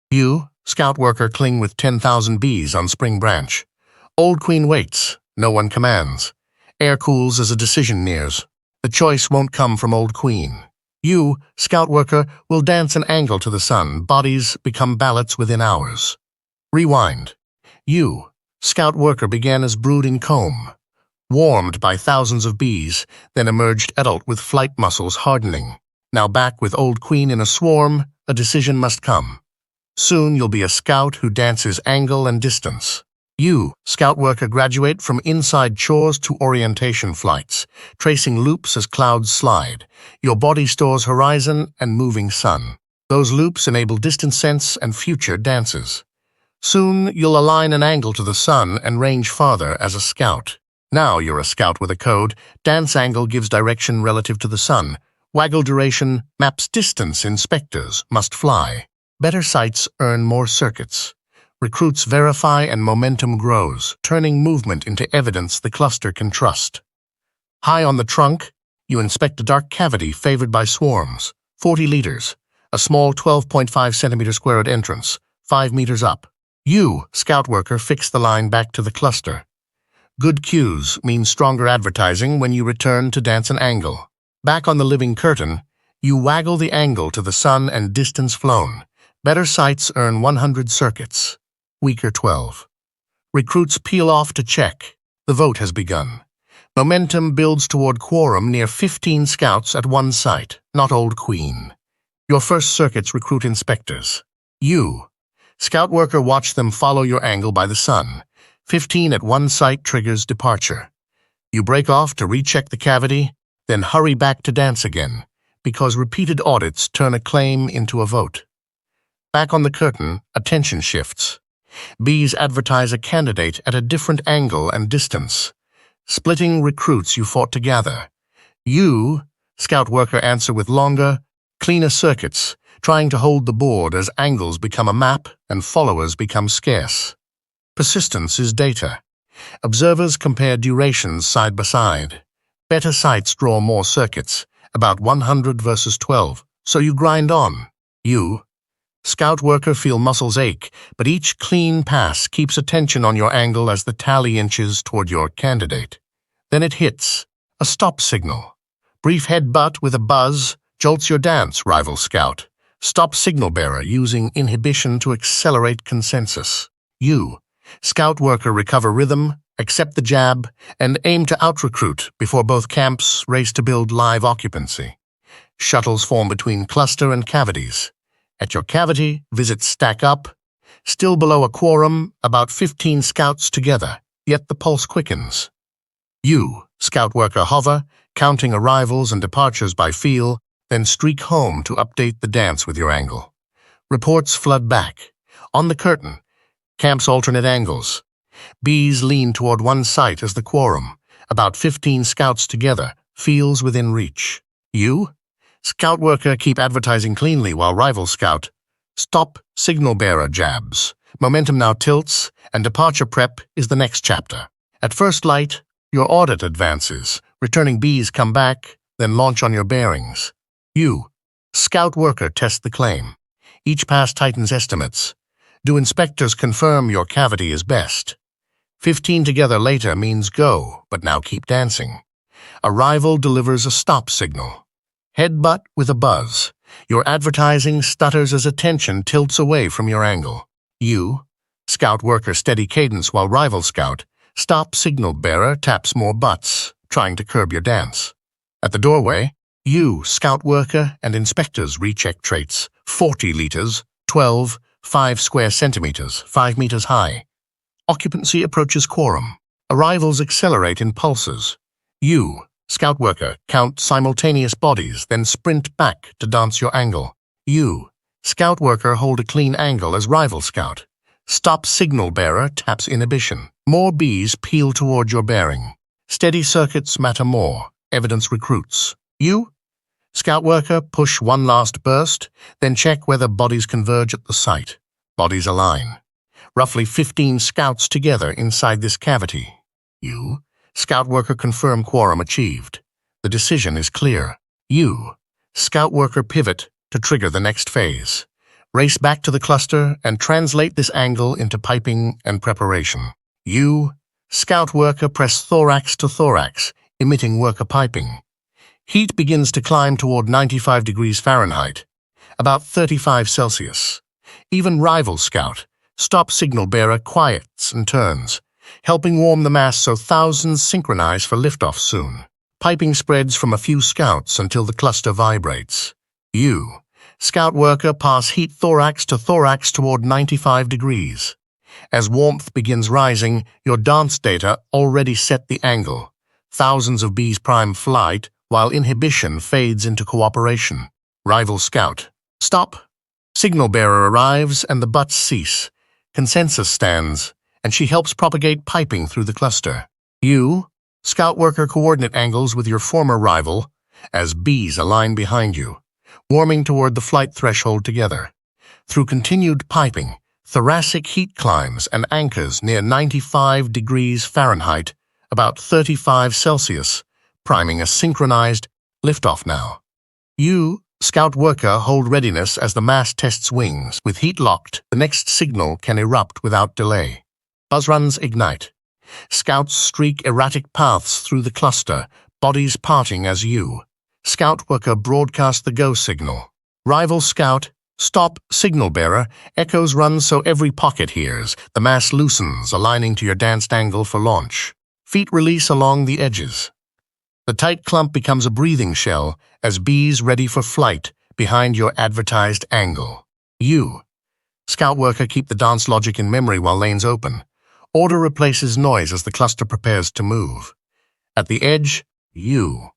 You, scout worker, cling with 10,000 bees on spring branch. Old queen waits. No one commands. Air cools as a decision nears. The choice won't come from old queen. You, scout worker, will dance an angle to the sun. Bodies become ballots within hours. Rewind. You, scout worker, began as brooding comb. Warmed by thousands of bees, then emerged adult with flight muscles hardening. Now back with old queen in a swarm, a decision must come. Soon you'll be a scout who dances angle and distance. You, scout worker, graduate from inside chores to orientation flights, tracing loops as clouds slide. Your body stores horizon and moving sun. Those loops enable distance sense and future dances. Soon you'll align an angle to the sun and range farther as a scout. Now you're a scout with a code. Dance angle gives direction relative to the sun. Waggle duration maps distance. Inspectors must fly. Better sights earn more circuits. Recruits verify and momentum grows, turning movement into evidence the cluster can trust. High on the trunk, you inspect a dark cavity favored by swarms. 40 liters. A small 12.5 centimeter squared entrance, 5 meters up. You, scout worker, fix the line back to the cluster. Good cues mean stronger advertising when you return to dance an angle. Back on the living curtain, you waggle the angle to the sun and distance flown. Better sights earn 100 circuits. Weaker 12. Recruits peel off to check. The vote has begun. Momentum builds toward quorum near 15 scouts at one site, not old queen. Your first circuits recruit inspectors. You, scout worker, watch them follow your angle by the sun. 15 at one site triggers departure. You break off to recheck the cavity, then hurry back to dance again, because repeated audits turn a claim into a vote. Back on the curtain, attention shifts. Bees advertise a candidate at a different angle and distance. Splitting recruits you fought to gather. You, scout worker, answer with longer, cleaner circuits, trying to hold the board as angles become a map and followers become scarce. Persistence is data. Observers compare durations side by side. Better sites draw more circuits, about 100 versus 12, so you grind on. You, scout worker, feel muscles ache, but each clean pass keeps attention on your angle as the tally inches toward your candidate. Then it hits, a stop signal. Brief headbutt with a buzz jolts your dance, rival scout. Stop signal bearer using inhibition to accelerate consensus. You, scout worker, recover rhythm, accept the jab, and aim to out-recruit before both camps race to build live occupancy. Shuttles form between cluster and cavities. At your cavity, visits stack up. Still below a quorum, about 15 scouts together, yet the pulse quickens. You, scout worker, hover, counting arrivals and departures by feel, then streak home to update the dance with your angle. Reports flood back. On the curtain, camps alternate angles. Bees lean toward one site as the quorum, about 15 scouts together, feels within reach. You, scout worker, keep advertising cleanly while rival scout. Stop signal bearer jabs. Momentum now tilts, and departure prep is the next chapter. At first light, your audit advances. Returning bees come back, then launch on your bearings. You, scout worker, test the claim. Each pass tightens estimates. Do inspectors confirm your cavity is best? 15 together later means go, but now keep dancing. Arrival delivers a stop signal. Headbutt with a buzz. Your advertising stutters as attention tilts away from your angle. You, scout worker, steady cadence while rival scout. Stop signal bearer taps more butts, trying to curb your dance. At the doorway, you, scout worker, and inspectors recheck traits. 40 liters, 12, 5 square centimeters, 5 meters high. Occupancy approaches quorum. Arrivals accelerate in pulses. You, scout worker, count simultaneous bodies, then sprint back to dance your angle. You, scout worker, hold a clean angle as rival scout. Stop signal bearer taps inhibition. More bees peel toward your bearing. Steady circuits matter more. Evidence recruits. You, scout worker, push one last burst, then check whether bodies converge at the site. Bodies align. Roughly 15 scouts together inside this cavity. You, scout worker, confirm quorum achieved. The decision is clear. You, scout worker, pivot to trigger the next phase. Race back to the cluster and translate this angle into piping and preparation. You, scout worker, press thorax to thorax, emitting worker piping. Heat begins to climb toward 95 degrees Fahrenheit, about 35 Celsius. Even rival scout, stop signal bearer, quiets and turns, helping warm the mass so thousands synchronize for liftoff soon. Piping spreads from a few scouts until the cluster vibrates. You, scout worker, pass heat thorax to thorax toward 95 degrees. As warmth begins rising, your dance data already set the angle. Thousands of bees prime flight, while inhibition fades into cooperation. Rival scout, stop. Signal bearer arrives and the butts cease. Consensus stands, and she helps propagate piping through the cluster. You, scout worker, coordinate angles with your former rival as bees align behind you, warming toward the flight threshold together. Through continued piping, thoracic heat climbs and anchors near 95 degrees Fahrenheit, about 35 Celsius, priming a synchronized liftoff now. You, scout worker, hold readiness as the mass tests wings. With heat locked, the next signal can erupt without delay. Buzz runs ignite. Scouts streak erratic paths through the cluster, bodies parting as you, scout worker, broadcast the go signal. Rival scout, stop signal bearer, echoes run so every pocket hears. The mass loosens, aligning to your danced angle for launch. Feet release along the edges. The tight clump becomes a breathing shell as bees ready for flight behind your advertised angle. You, scout worker, keep the dance logic in memory while lanes open. Order replaces noise as the cluster prepares to move. At the edge, you,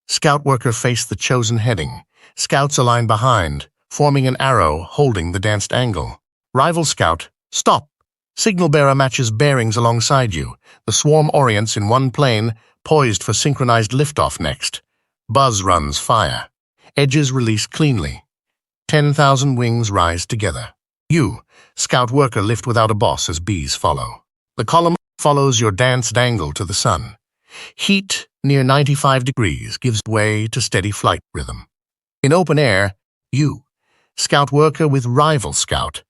scout worker, face the chosen heading. Scouts align behind, forming an arrow holding the danced angle. Rival scout, stop. Signal bearer matches bearings alongside you. The swarm orients in one plane, poised for synchronized liftoff next. Buzz runs fire. Edges release cleanly. 10,000 wings rise together. You, scout worker, lift without a boss as bees follow. The column follows your danced angle to the sun. Heat near 95 degrees gives way to steady flight rhythm. In open air, you, scout worker with rival scout,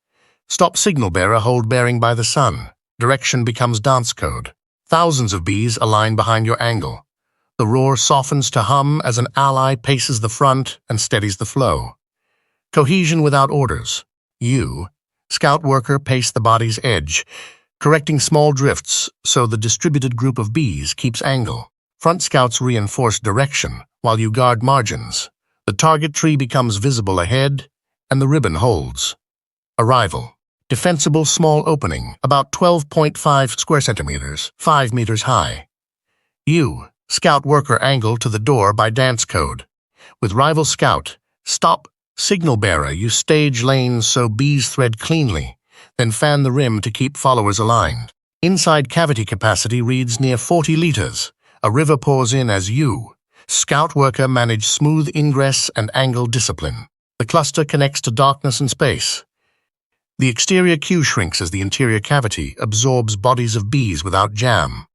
stop signal bearer, hold bearing by the sun. Direction becomes dance code. Thousands of bees align behind your angle. The roar softens to hum as an ally paces the front and steadies the flow. Cohesion without orders. You, scout worker, pace the body's edge, correcting small drifts so the distributed group of bees keeps angle. Front scouts reinforce direction while you guard margins. The target tree becomes visible ahead, and the ribbon holds. Arrival. Defensible small opening, about 12.5 square centimeters, 5 meters high. You, scout worker, angle to the door by dance code. With rival scout, stop signal bearer, you stage lanes so bees thread cleanly, then fan the rim to keep followers aligned. Inside cavity capacity reads near 40 liters. A river pours in as you, scout worker, manage smooth ingress and angle discipline. The cluster connects to darkness and space. The exterior queue shrinks as the interior cavity absorbs bodies of bees without jam.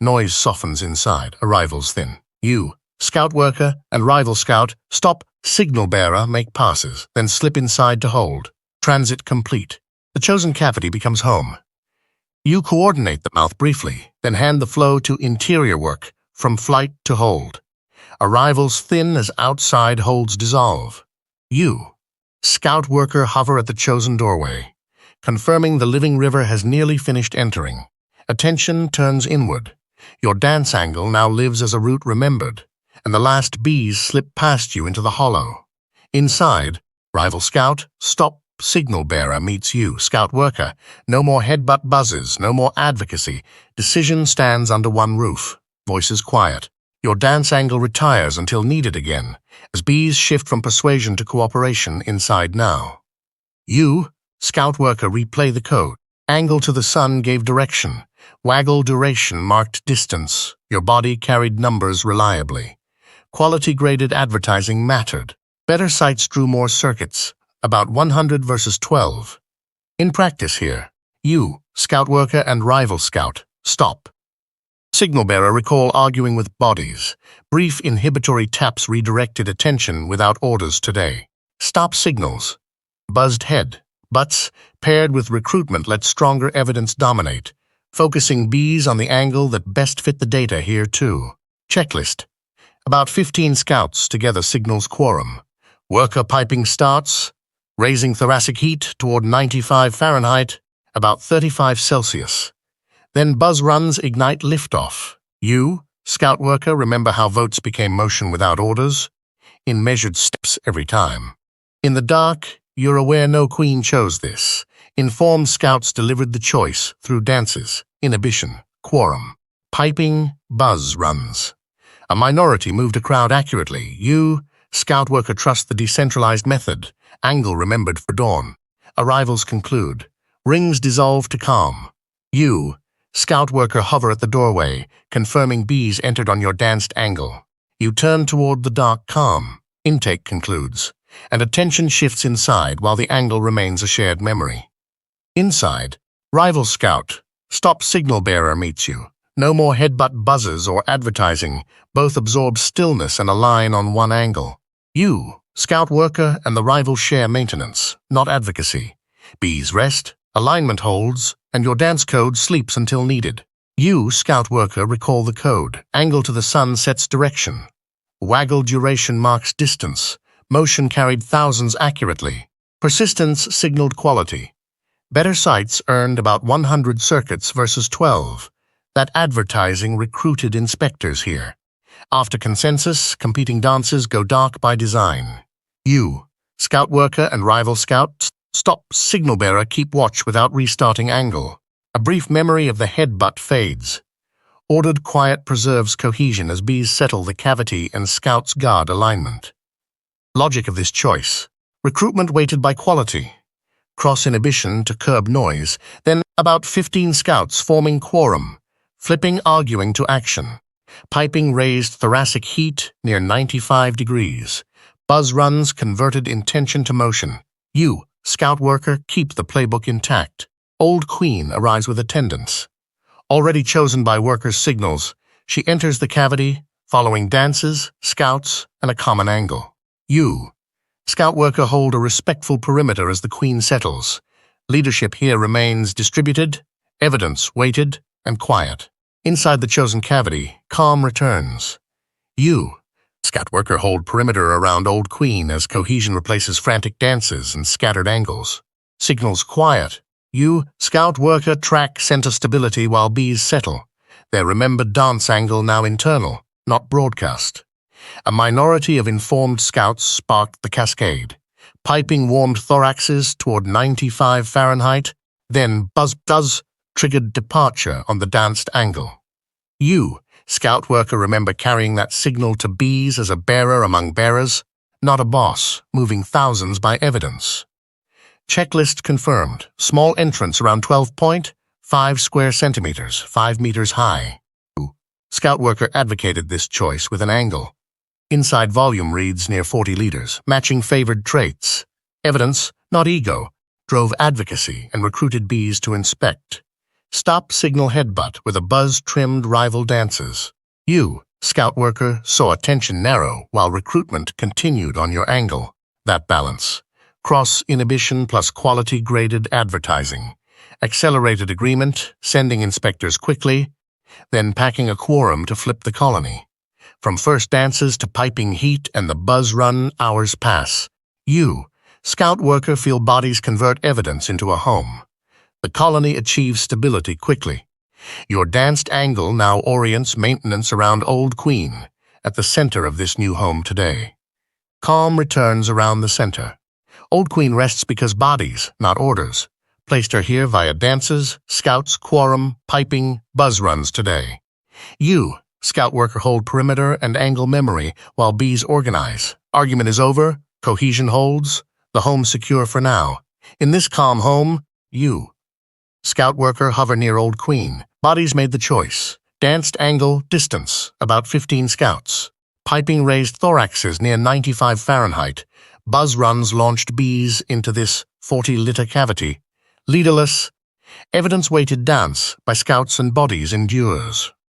Noise softens inside, arrivals thin. You, scout worker, and rival scout, stop signal bearer, make passes, then slip inside to hold. Transit complete. The chosen cavity becomes home. You coordinate the mouth briefly, then hand the flow to interior work, from flight to hold. Arrivals thin as outside holds dissolve. You, scout worker, hover at the chosen doorway, confirming the living river has nearly finished entering. Attention turns inward. Your dance angle now lives as a route remembered, and the last bees slip past you into the hollow. Inside, rival scout, stop signal bearer meets you, scout worker. No more headbutt buzzes, no more advocacy. Decision stands under one roof. Voices quiet. Your dance angle retires until needed again, as bees shift from persuasion to cooperation inside now. You, scout worker, replay the code. Angle to the sun gave direction. Waggle duration marked distance. Your body carried numbers reliably. Quality-graded advertising mattered. Better sites drew more circuits, about 100 versus 12. In practice here, you, scout worker, and rival scout, stop. Signal bearer recall arguing with bodies. Brief inhibitory taps redirected attention without orders today. Stop signals. Buzzed head, butts, paired with recruitment let stronger evidence dominate, focusing bees on the angle that best fit the data here too. Checklist. About 15 scouts together signals quorum. Worker piping starts, raising thoracic heat toward 95 Fahrenheit, about 35 Celsius. Then buzz runs ignite liftoff. You, scout worker, remember how votes became motion without orders? In measured steps every time. In the dark, you're aware no queen chose this. Informed scouts delivered the choice through dances, inhibition, quorum, piping, buzz runs. A minority moved a crowd accurately. You, scout worker, trust the decentralized method. Angle remembered for dawn. Arrivals conclude. Rings dissolve to calm. You, scout worker, hover at the doorway, confirming bees entered on your danced angle. You turn toward the dark calm. Intake concludes, and attention shifts inside while the angle remains a shared memory. Inside, rival scout, stop signal bearer meets you. No more headbutt buzzes or advertising. Both absorb stillness and align on one angle. You, scout worker, and the rival share maintenance, not advocacy. Bees rest, alignment holds, and your dance code sleeps until needed. You, scout worker, recall the code. Angle to the sun sets direction. Waggle duration marks distance. Motion carried thousands accurately. Persistence signaled quality. Better sights earned about 100 circuits versus 12. That advertising recruited inspectors here. After consensus, competing dances go dark by design. You, scout worker and rival scout, stop signal bearer, keep watch without restarting angle. A brief memory of the headbutt fades. Ordered quiet preserves cohesion as bees settle the cavity and scouts guard alignment. Logic of this choice. Recruitment weighted by quality. Cross-inhibition to curb noise, then about 15 scouts forming quorum, flipping arguing to action. Piping raised thoracic heat near 95 degrees. Buzz runs converted intention to motion. You, scout worker, keep the playbook intact. Old queen arrives with attendance. Already chosen by workers' signals, she enters the cavity, following dances, scouts, and a common angle. You, scout worker, hold a respectful perimeter as the queen settles. Leadership here remains distributed, evidence weighted, and quiet. Inside the chosen cavity, calm returns. You, scout worker, hold perimeter around old queen as cohesion replaces frantic dances and scattered angles. Signals quiet. You, scout worker, track center stability while bees settle. Their remembered dance angle now internal, not broadcast. A minority of informed scouts sparked the cascade. Piping warmed thoraxes toward 95 Fahrenheit, then buzz triggered departure on the danced angle. You, scout worker, remember carrying that signal to bees as a bearer among bearers, not a boss, moving thousands by evidence. Checklist confirmed. Small entrance around 12.5 square centimeters, 5 meters high. Scout worker advocated this choice with an angle. Inside volume reads near 40 liters, matching favored traits. Evidence, not ego, drove advocacy and recruited bees to inspect. Stop signal headbutt with a buzz-trimmed rival dances. You, scout worker, saw attention narrow while recruitment continued on your angle. That balance. Cross-inhibition plus quality-graded advertising. Accelerated agreement, sending inspectors quickly, then packing a quorum to flip the colony. From first dances to piping heat and the buzz run, hours pass. You, scout worker, feel bodies convert evidence into a home. The colony achieves stability quickly. Your danced angle now orients maintenance around Old Queen, at the center of this new home today. Calm returns around the center. Old Queen rests because bodies, not orders, placed her here via dances, scouts, quorum, piping, buzz runs today. You, scout worker, hold perimeter and angle memory while bees organize. Argument is over, cohesion holds, the home secure for now. In this calm home, you, scout worker, hover near Old Queen. Bodies made the choice. Danced angle, distance, about 15 scouts. Piping raised thoraxes near 95 Fahrenheit. Buzz runs launched bees into this 40-liter cavity. Leaderless, evidence-weighted dance by scouts and bodies endures.